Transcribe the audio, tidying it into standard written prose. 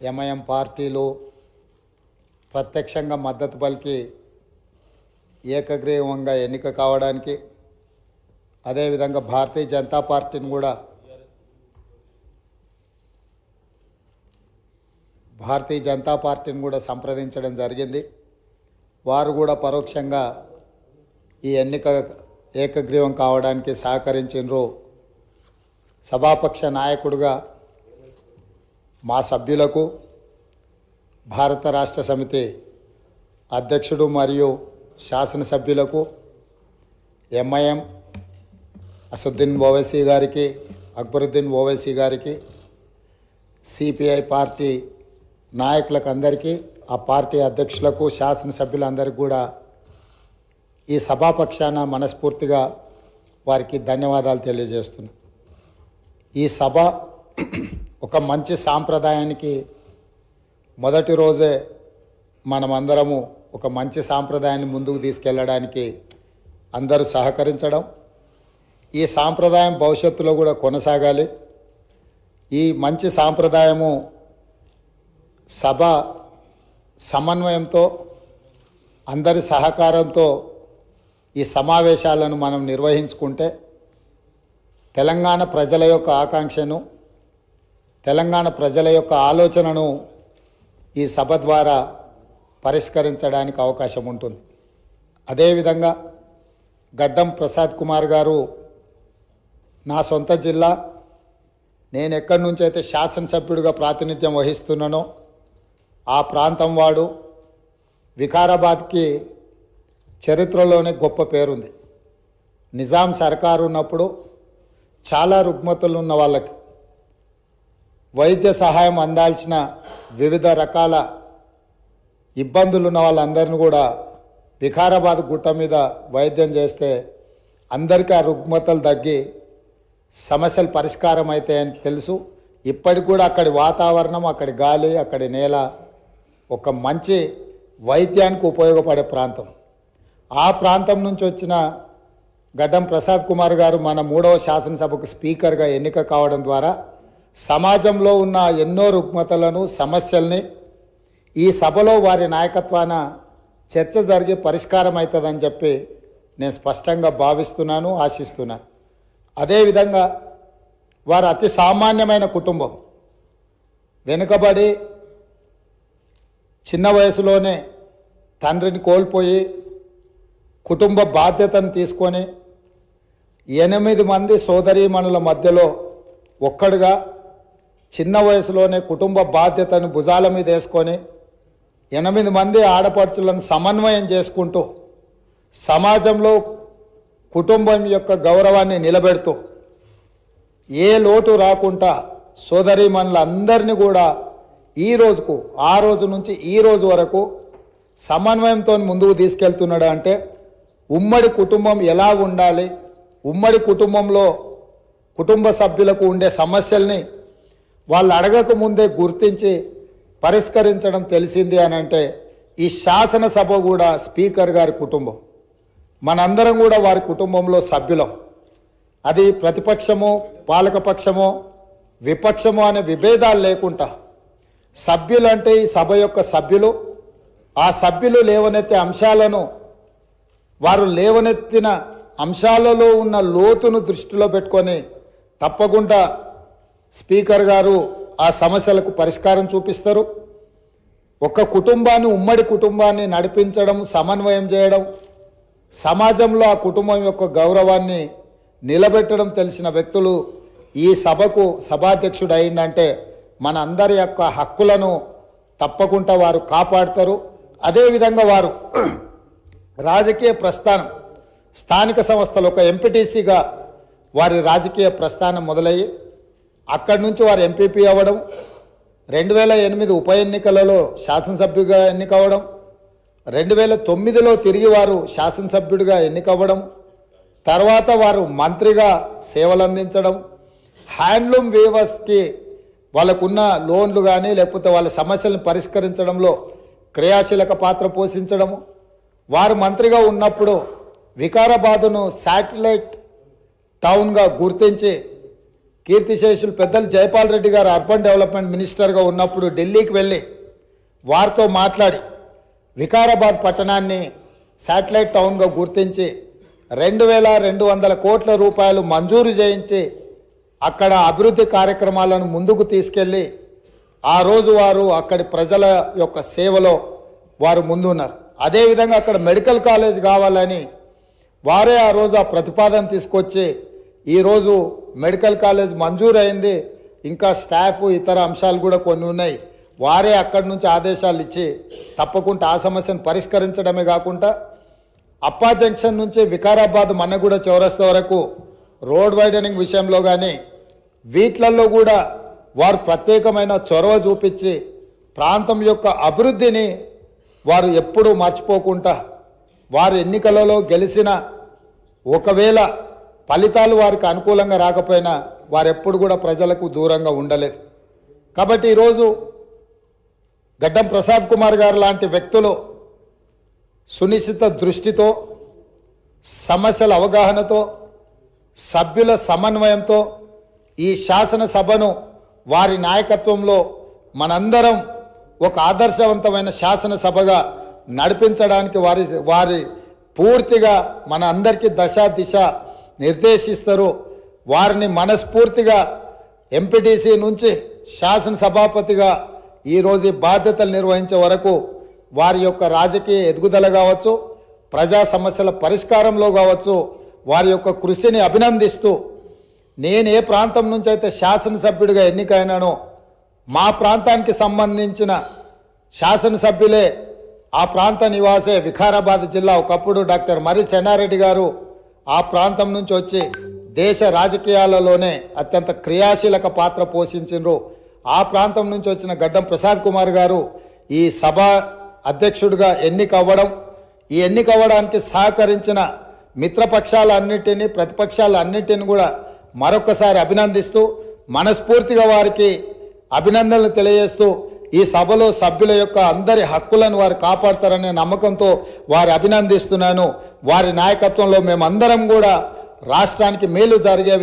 MIM పార్టీలు ప్రత్యక్షంగా మద్దతు పలికి ఏకగ్రీవంగా ఎన్నిక కావడానికి, అదేవిధంగా భారతీయ జనతా పార్టీని కూడా సంప్రదించడం జరిగింది. వారు కూడా పరోక్షంగా ఈ ఎన్నిక ఏకగ్రీవం కావడానికి సహకరించారు. సభాపక్ష నాయకుడిగా మా సభ్యులకు, భారత రాష్ట్ర సమితి అధ్యక్షుడు మరియు శాసనసభ్యులకు, ఎంఐఎం అసదుద్దీన్ ఓవైసీ గారికి, అక్బరుద్దీన్ ఓవైసీ గారికి, సిపిఐ పార్టీ నాయకులకు అందరికీ, ఆ పార్టీ అధ్యక్షులకు, శాసనసభ్యులందరికీ కూడా ఈ సభాపక్షాన మనస్ఫూర్తిగా వారికి ధన్యవాదాలు తెలియజేస్తున్నాను. ఈ సభ ఒక మంచి సాంప్రదాయానికి మొదటి రోజే మనమందరము ఒక మంచి సాంప్రదాయాన్ని ముందుకు తీసుకెళ్ళడానికి అందరూ సహకరించడం, ఈ సాంప్రదాయం భవిష్యత్తులో కూడా కొనసాగాలి. ఈ మంచి సాంప్రదాయము సభ సమన్వయంతో, అందరి సహకారంతో ఈ సమావేశాలను మనం నిర్వహించుకుంటే తెలంగాణ ప్రజల యొక్క ఆకాంక్షను, తెలంగాణ ప్రజల యొక్క ఆలోచనను ఈ సభ ద్వారా పరిష్కరించడానికి అవకాశం ఉంటుంది. అదేవిధంగా గడ్డం ప్రసాద్ కుమార్ గారు నా సొంత జిల్లా, నేను ఎక్కడి నుంచి అయితే శాసనసభ్యుడిగా ప్రాతినిధ్యం వహిస్తున్నానో ఆ ప్రాంతం వాడు. వికారాబాద్కి చరిత్రలోనే గొప్ప పేరుంది. నిజాం సర్కారు ఉన్నప్పుడు చాలా రుగ్మతలు ఉన్న వాళ్ళకి వైద్య సహాయం అందాల్సిన వివిధ రకాల ఇబ్బందులు ఉన్న వాళ్ళందరినీ కూడా వికారాబాద్ గుట్ట మీద వైద్యం చేస్తే అందరికీ ఆ రుగ్మతలు తగ్గి సమస్యలు పరిష్కారం అవుతాయని తెలుసు. ఇప్పటికి కూడా అక్కడి వాతావరణం, అక్కడి గాలి, అక్కడి నేల ఒక మంచి వైద్యానికి ఉపయోగపడే ప్రాంతం. ఆ ప్రాంతం నుంచి వచ్చిన గడ్డం ప్రసాద్ కుమార్ గారు మన 3వ శాసనసభకు స్పీకర్గా ఎన్నిక కావడం ద్వారా సమాజంలో ఉన్న ఎన్నో రుగ్మతలను, సమస్యల్ని ఈ సభలో వారి నాయకత్వాన చర్చ జరిగి పరిష్కారం అవుతుందని చెప్పి నేను స్పష్టంగా భావిస్తున్నాను, ఆశిస్తున్నాను. అదేవిధంగా వారు అతి సామాన్యమైన కుటుంబం. వెనుకబడి చిన్న వయసులోనే తండ్రిని కోల్పోయి కుటుంబ బాధ్యతను తీసుకొని 8 మంది సోదరీమణుల మధ్యలో ఒక్కడుగా చిన్న వయసులోనే కుటుంబ బాధ్యతను భుజాల మీద వేసుకొని 8 మంది ఆడపడుచులను సమన్వయం చేసుకుంటూ సమాజంలో కుటుంబం యొక్క గౌరవాన్ని నిలబెడుతూ ఏ లోటు రాకుండా సోదరీమణులందరినీ కూడా ఈ రోజుకు, ఆ రోజు నుంచి ఈ రోజు వరకు సమన్వయంతో ముందుకు తీసుకెళ్తున్నాడు. అంటే ఉమ్మడి కుటుంబం ఎలా ఉండాలి, ఉమ్మడి కుటుంబంలో కుటుంబ సభ్యులకు ఉండే సమస్యల్ని వాళ్ళు అడగక ముందే గుర్తించి పరిష్కరించడం తెలిసింది అని అంటే ఈ శాసనసభ కూడా స్పీకర్ గారి కుటుంబం. మనందరం కూడా వారి కుటుంబంలో సభ్యులం. అది ప్రతిపక్షమో, పాలకపక్షమో, విపక్షమో అనే విభేదాలు లేకుండా సభ్యులు అంటే ఈ సభ యొక్క సభ్యులు. ఆ సభ్యులు లేవనెత్తే అంశాలను, వారు లేవనెత్తిన అంశాలలో ఉన్న లోతును దృష్టిలో పెట్టుకొని తప్పకుండా స్పీకర్ గారు ఆ సమస్యలకు పరిష్కారం చూపిస్తారు. ఒక కుటుంబాన్ని, ఉమ్మడి కుటుంబాన్ని నడిపించడం, సమన్వయం చేయడం, సమాజంలో ఆ కుటుంబం యొక్క గౌరవాన్ని నిలబెట్టడం తెలిసిన వ్యక్తులు ఈ సభకు సభాధ్యక్షుడు అయిందంటే మన అందరి యొక్క హక్కులను తప్పకుండా వారు కాపాడతారు. అదేవిధంగా వారు రాజకీయ ప్రస్థానం, స్థానిక సంస్థలు ఒక ఎంపీటీసీగా వారి రాజకీయ ప్రస్థానం మొదలయ్యి అక్కడి నుంచి వారు ఎంపీపీ అవ్వడం, 2008 ఉప ఎన్నికలలో శాసనసభ్యుడిగా ఎన్నికవ్వడం, 2009లో తిరిగి వారు శాసనసభ్యుడిగా ఎన్నికవ్వడం, తర్వాత వారు మంత్రిగా సేవలు అందించడం, హ్యాండ్లూమ్ వీవర్స్కి వాళ్ళకున్న లోన్లు కానీ లేకపోతే వాళ్ళ సమస్యలను పరిష్కరించడంలో క్రియాశీలక పాత్ర పోషించడము, వారు మంత్రిగా ఉన్నప్పుడు వికారాబాదును శాటిలైట్ టౌన్గా గుర్తించి కీర్తిశేషులు పెద్దలు జైపాల్ రెడ్డి గారు అర్బన్ డెవలప్మెంట్ మినిస్టర్గా ఉన్నప్పుడు ఢిల్లీకి వెళ్ళి వారితో మాట్లాడి వికారాబాద్ పట్టణాన్ని శాటిలైట్ టౌన్గా గుర్తించి 2,200 కోట్ల రూపాయలు మంజూరు చేయించి అక్కడ అభివృద్ధి కార్యక్రమాలను ముందుకు తీసుకెళ్ళి ఆ రోజు వారు అక్కడి ప్రజల యొక్క సేవలో వారు ముందున్నారు. అదేవిధంగా అక్కడ మెడికల్ కాలేజ్ కావాలని వారే ఆ రోజు ఆ ప్రతిపాదన తీసుకొచ్చి ఈరోజు మెడికల్ కాలేజ్ మంజూరు అయింది. ఇంకా స్టాఫ్ ఇతర అంశాలు కూడా కొన్ని ఉన్నాయి. వారే అక్కడి నుంచి ఆదేశాలు ఇచ్చి తప్పకుండా ఆ సమస్యను పరిష్కరించడమే కాకుండా అప్పా జంక్షన్ నుంచి వికారాబాద్ మన్నగూడ చౌరస్తా వరకు రోడ్ వైడనింగ్ విషయంలో కానీ వీటిలలో కూడా వారు ప్రత్యేకమైన చొరవ చూపించి ప్రాంతం యొక్క అభివృద్ధిని వారు ఎప్పుడూ మర్చిపోకుండా వారు ఎన్నికలలో గెలిచిన ఒకవేళ ఫలితాలు వారికి అనుకూలంగా రాకపోయినా వారు ఎప్పుడు కూడా ప్రజలకు దూరంగా ఉండలేదు. కాబట్టి ఈరోజు గడ్డం ప్రసాద్ కుమార్ గారు లాంటి వ్యక్తులు సునిశ్చిత దృష్టితో, సమస్యల అవగాహనతో, సభ్యుల సమన్వయంతో ఈ శాసనసభను వారి నాయకత్వంలో మనందరం ఒక ఆదర్శవంతమైన శాసనసభగా నడిపించడానికి వారి పూర్తిగా మన అందరికీ దిశ నిర్దేశిస్తారు. వారిని మనస్ఫూర్తిగా ఎంపీటీసీ నుంచి శాసనసభాపతిగా ఈరోజు బాధ్యతలు నిర్వహించే వరకు వారి యొక్క రాజకీయ ఎదుగుదల కావచ్చు, ప్రజా సమస్యల పరిష్కారంలో కావచ్చు, వారి యొక్క కృషిని అభినందిస్తూ నేను ఏ ప్రాంతం నుంచి అయితే శాసనసభ్యుడిగా ఎన్నికైనానో మా ప్రాంతానికి సంబంధించిన శాసనసభ్యులే ఆ ప్రాంత నివాసే వికారాబాద్ జిల్లా ఒకప్పుడు డాక్టర్ మర్రి చెన్నారెడ్డి గారు ఆ ప్రాంతం నుంచి వచ్చి దేశ రాజకీయాలలోనే అత్యంత క్రియాశీలక పాత్ర పోషించారు. ఆ ప్రాంతం నుంచి వచ్చిన గడ్డం ప్రసాద్ కుమార్ గారు ఈ సభ అధ్యక్షుడిగా ఎన్నికవ్వడం, ఈ ఎన్నికవ్వడానికి సహకరించిన మిత్రపక్షాలన్నింటినీ ప్రతిపక్షాలన్నింటినీ కూడా మరొకసారి అభినందిస్తూ మనస్ఫూర్తిగా వారికి అభినందనలు తెలియజేస్తూ ఈ సభలో సభ్యుల యొక్క అందరి హక్కులను వారు కాపాడతారనే నమ్మకంతో వారి అభినందిస్తున్నాను. వారి నాయకత్వంలో మేమందరం కూడా రాష్ట్రానికి మేలు జరిగే